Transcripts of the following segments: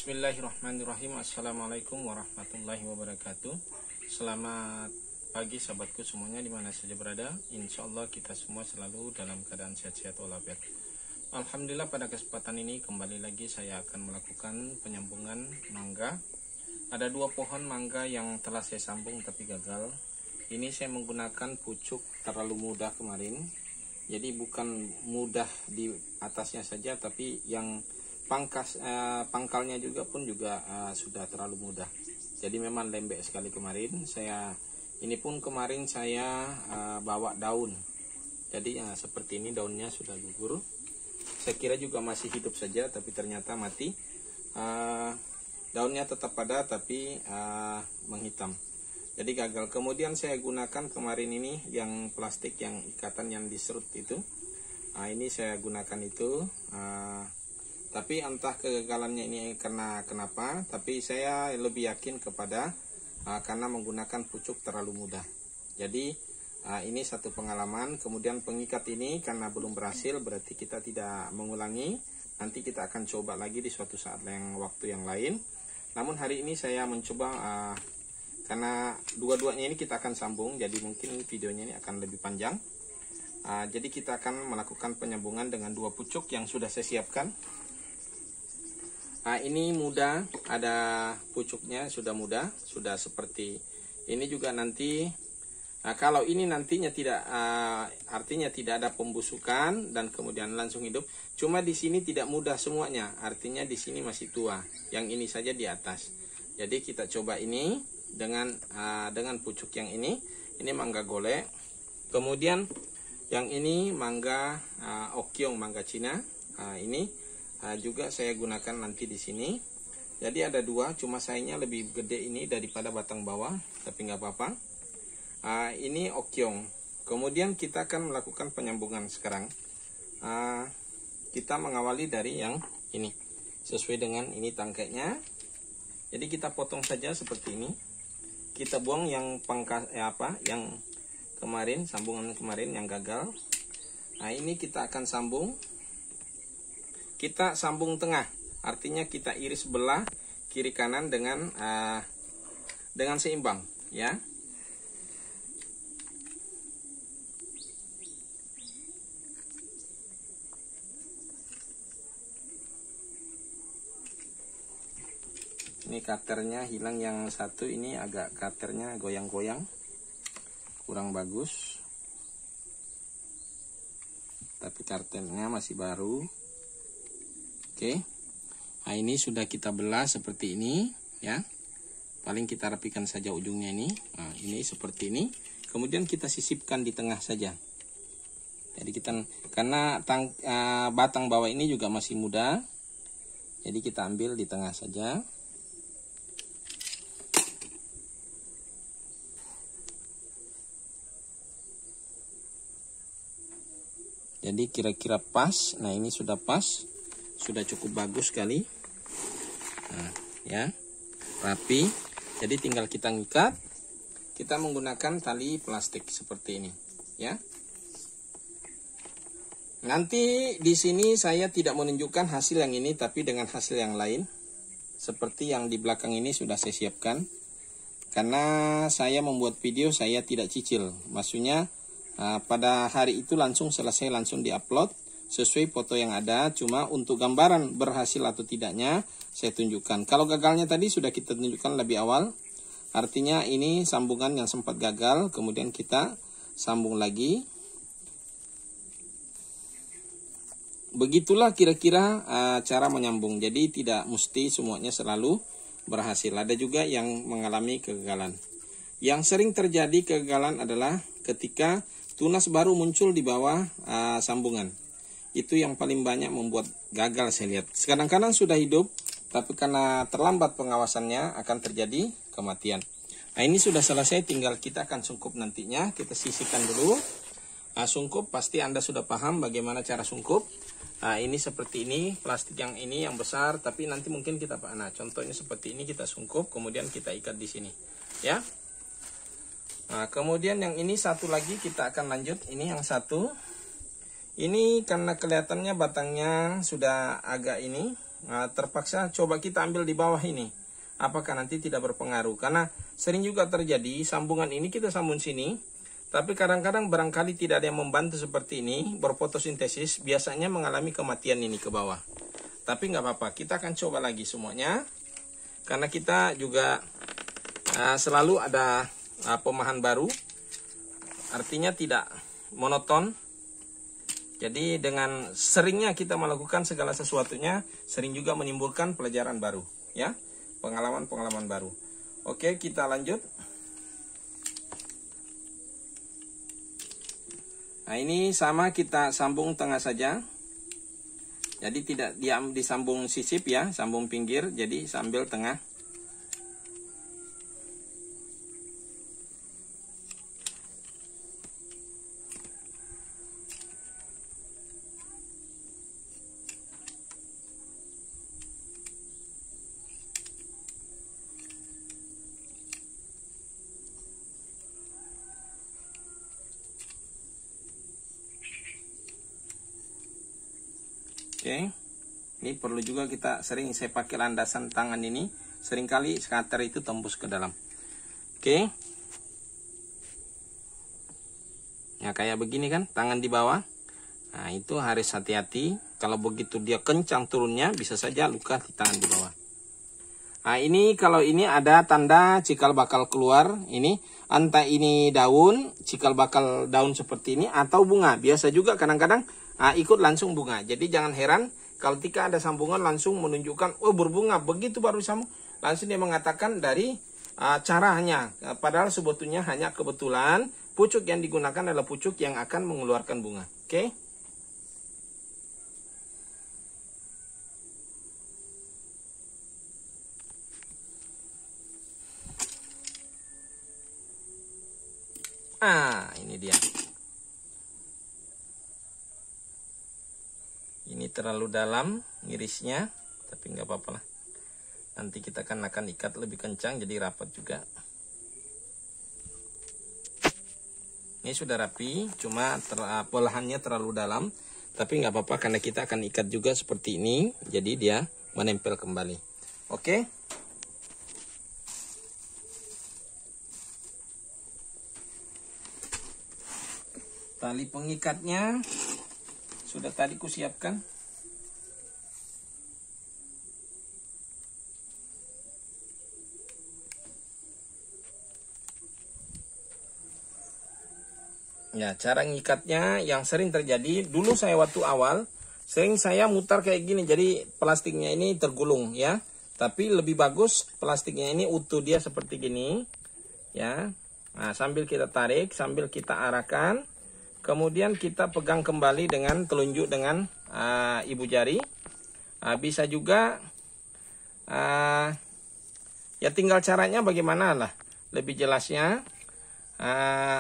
Bismillahirrahmanirrahim. Assalamualaikum warahmatullahi wabarakatuh. Selamat pagi sahabatku semuanya dimana saja berada. Insya Allah kita semua selalu dalam keadaan sehat-sehat walafiat. Alhamdulillah pada kesempatan ini kembali lagi saya akan melakukan penyambungan mangga. Ada dua pohon mangga yang telah saya sambung tapi gagal. Ini saya menggunakan pucuk terlalu mudah kemarin. Jadi bukan mudah di atasnya saja, tapi yang pangkalnya juga sudah terlalu mudah. Jadi memang lembek sekali kemarin. Ini pun kemarin saya bawa daun. Jadi seperti ini daunnya sudah gugur. Saya kira juga masih hidup saja, tapi ternyata mati. Daunnya tetap ada tapi menghitam. Jadi gagal. Kemudian saya gunakan kemarin ini yang plastik yang ikatan yang diserut itu. Ini saya gunakan itu. Tapi entah kegagalannya ini karena kenapa, tapi saya lebih yakin kepada karena menggunakan pucuk terlalu mudah. Jadi ini satu pengalaman. Kemudian pengikat ini karena belum berhasil, berarti kita tidak mengulangi. Nanti kita akan coba lagi di suatu saat waktu yang lain. Namun hari ini saya mencoba karena dua-duanya ini kita akan sambung, jadi mungkin videonya ini akan lebih panjang. Jadi kita akan melakukan penyambungan dengan dua pucuk yang sudah saya siapkan. Ini mudah, ada pucuknya sudah mudah, sudah seperti ini juga nanti. Kalau ini nantinya tidak, artinya tidak ada pembusukan dan kemudian langsung hidup. Cuma di sini tidak mudah semuanya, artinya di sini masih tua. Yang ini saja di atas. Jadi kita coba ini dengan pucuk yang ini mangga golek. Kemudian yang ini mangga okyong, mangga Cina. Ini juga saya gunakan nanti di sini. Jadi ada dua, cuma sayangnya lebih gede ini daripada batang bawah, tapi nggak apa-apa. Ini okyong. Kemudian kita akan melakukan penyambungan sekarang. Kita mengawali dari yang ini, sesuai dengan ini tangkainya. Jadi kita potong saja seperti ini. Kita buang yang yang kemarin, sambungan kemarin yang gagal. Ini kita akan sambung. Kita sambung tengah, artinya kita iris belah kiri kanan dengan seimbang, ya. Ini cuternya hilang, yang satu ini agak cuternya goyang-goyang, kurang bagus. Tapi cuternya masih baru. Oke. Ini sudah kita belah seperti ini, ya. Paling kita rapikan saja ujungnya ini. Ini seperti ini. Kemudian kita sisipkan di tengah saja. Jadi karena batang bawah ini juga masih muda. Jadi kita ambil di tengah saja. Jadi kira-kira pas. Nah, ini sudah pas. Sudah cukup bagus sekali. Ya. Rapi. Jadi tinggal kita ngikat. Kita menggunakan tali plastik seperti ini, ya. Nanti di sini saya tidak menunjukkan hasil yang ini, tapi dengan hasil yang lain. Seperti yang di belakang ini sudah saya siapkan. Karena saya membuat video, saya tidak cicil. Maksudnya pada hari itu langsung selesai, langsung diupload sesuai foto yang ada. Cuma untuk gambaran berhasil atau tidaknya saya tunjukkan. Kalau gagalnya tadi sudah kita tunjukkan lebih awal. Artinya ini sambungan yang sempat gagal, kemudian kita sambung lagi. Begitulah kira-kira cara menyambung. Jadi tidak mesti semuanya selalu berhasil. Ada juga yang mengalami kegagalan. Yang sering terjadi kegagalan adalah ketika tunas baru muncul di bawah sambungan. Itu yang paling banyak membuat gagal saya lihat. Kadang-kadang sudah hidup, tapi karena terlambat pengawasannya akan terjadi kematian. Ini sudah selesai, tinggal kita akan sungkup nantinya. Kita sisihkan dulu. Sungkup, pasti Anda sudah paham bagaimana cara sungkup. Ini seperti ini, plastik yang ini yang besar, tapi nanti mungkin kita contohnya seperti ini, kita sungkup, kemudian kita ikat di sini, ya. Kemudian yang ini satu lagi kita akan lanjut. Ini yang satu. Ini karena kelihatannya batangnya sudah agak ini, terpaksa coba kita ambil di bawah ini. Apakah nanti tidak berpengaruh? Karena sering juga terjadi sambungan ini kita sambung sini, tapi kadang-kadang barangkali tidak ada yang membantu seperti ini, berfotosintesis, biasanya mengalami kematian ini ke bawah. Tapi nggak apa-apa, kita akan coba lagi semuanya. Karena kita juga selalu ada pemahaman baru, artinya tidak monoton. Jadi dengan seringnya kita melakukan segala sesuatunya, sering juga menimbulkan pelajaran baru, ya, pengalaman-pengalaman baru. Oke, kita lanjut. Nah, ini sama kita sambung tengah saja. Jadi tidak disambung sisip ya, sambung pinggir, jadi sambil tengah. Oke, ini perlu juga saya pakai landasan tangan ini, seringkali cutter itu tembus ke dalam. Oke, ya kayak begini kan, tangan di bawah. Nah itu harus hati-hati, kalau begitu dia kencang turunnya, bisa saja luka di tangan di bawah. Nah ini kalau ini ada tanda cikal bakal keluar, ini entah ini daun, cikal bakal daun seperti ini, atau bunga. Biasa juga kadang-kadang ikut langsung bunga. Jadi jangan heran kalau ketika ada sambungan langsung menunjukkan oh berbunga, begitu baru sambung langsung dia mengatakan dari caranya. Padahal sebetulnya hanya kebetulan pucuk yang digunakan adalah pucuk yang akan mengeluarkan bunga. Oke. Ini dia. Ini terlalu dalam ngirisnya, tapi nggak apa-apa lah. Nanti kita akan ikat lebih kencang, jadi rapat juga. Ini sudah rapi, cuma belahannya terlalu dalam, tapi nggak apa-apa karena kita akan ikat juga seperti ini, jadi dia menempel kembali. Oke. Tali pengikatnya sudah tadi kusiapkan. Ya, cara ngikatnya yang sering terjadi, dulu saya waktu awal, sering saya mutar kayak gini, jadi plastiknya ini tergulung ya. Tapi lebih bagus plastiknya ini utuh dia seperti gini, ya. Nah, sambil kita tarik, sambil kita arahkan, kemudian kita pegang kembali dengan telunjuk dengan ibu jari. Bisa juga, ya tinggal caranya bagaimana lah, lebih jelasnya.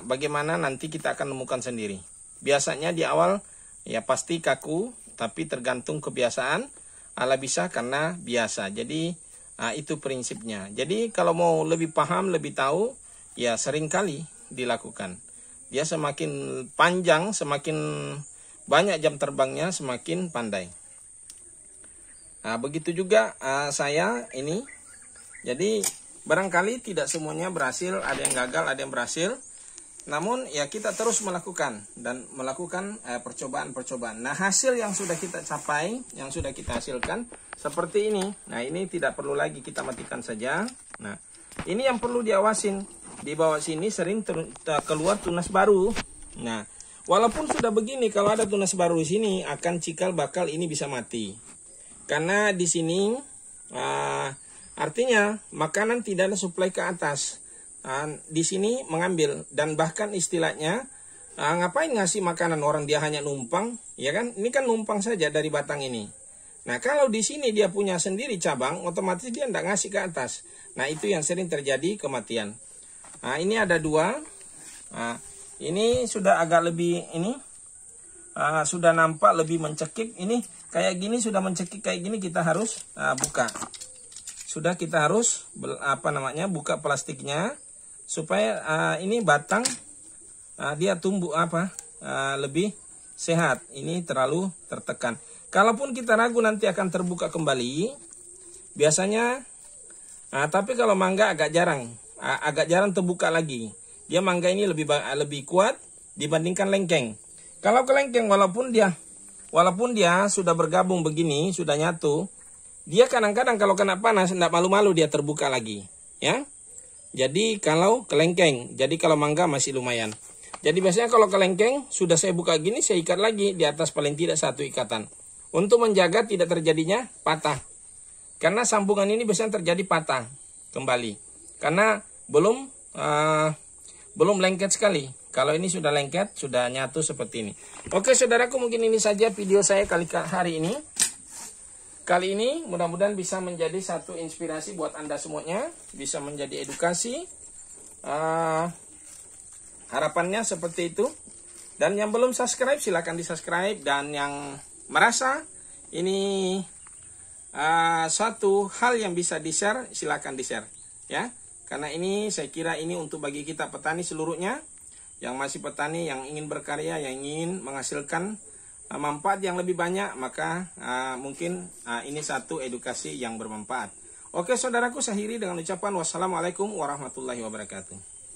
Bagaimana nanti kita akan menemukan sendiri. Biasanya di awal ya pasti kaku, tapi tergantung kebiasaan. Ala bisa karena biasa. Jadi itu prinsipnya. Jadi kalau mau lebih paham, lebih tahu, ya seringkali dilakukan. Dia semakin panjang, semakin banyak jam terbangnya, semakin pandai. Begitu juga saya ini. Jadi barangkali tidak semuanya berhasil, ada yang gagal, ada yang berhasil. Namun ya kita terus melakukan dan melakukan percobaan-percobaan. Nah, hasil yang sudah kita capai, yang sudah kita hasilkan seperti ini. Nah, ini tidak perlu lagi kita matikan saja. Nah, ini yang perlu diawasin. Di bawah sini sering keluar tunas baru. Nah, walaupun sudah begini, kalau ada tunas baru di sini akan cikal bakal ini bisa mati. Karena di sini artinya makanan tidak ada suplai ke atas. Di sini mengambil, dan bahkan istilahnya ngapain ngasih makanan orang, dia hanya numpang, ya kan? Ini kan numpang saja dari batang ini. Nah, kalau di sini dia punya sendiri cabang, otomatis dia tidak ngasih ke atas. Nah, itu yang sering terjadi kematian. Nah, ini ada dua. Ini sudah agak lebih ini. Sudah nampak lebih mencekik. Ini kayak gini sudah mencekik kayak gini, kita harus buka. Sudah kita harus buka plastiknya supaya ini batang dia tumbuh lebih sehat. Ini terlalu tertekan. Kalaupun kita ragu nanti akan terbuka kembali, biasanya, tapi kalau mangga agak jarang terbuka lagi. Dia mangga ini lebih kuat dibandingkan lengkeng. Kalau kelengkeng walaupun dia sudah bergabung begini, sudah nyatu, dia kadang-kadang kalau kena panas tidak malu-malu dia terbuka lagi, ya. Jadi kalau kelengkeng, jadi kalau mangga masih lumayan. Jadi biasanya kalau kelengkeng sudah saya buka gini, saya ikat lagi di atas paling tidak 1 ikatan untuk menjaga tidak terjadinya patah. Karena sambungan ini biasanya terjadi patah kembali karena belum lengket sekali. Kalau ini sudah lengket, sudah nyatu seperti ini. Oke saudaraku, mungkin ini saja video saya hari ini. Kali ini mudah-mudahan bisa menjadi satu inspirasi buat Anda semuanya, bisa menjadi edukasi. Harapannya seperti itu. Dan yang belum subscribe silahkan di-subscribe, dan yang merasa ini suatu hal yang bisa di-share, silahkan di-share ya. Karena ini saya kira ini untuk bagi kita petani seluruhnya, yang masih petani, yang ingin berkarya, yang ingin menghasilkan manfaat yang lebih banyak, maka mungkin ini satu edukasi yang bermanfaat. Oke saudaraku, saya akhiri dengan ucapan wassalamualaikum warahmatullahi wabarakatuh.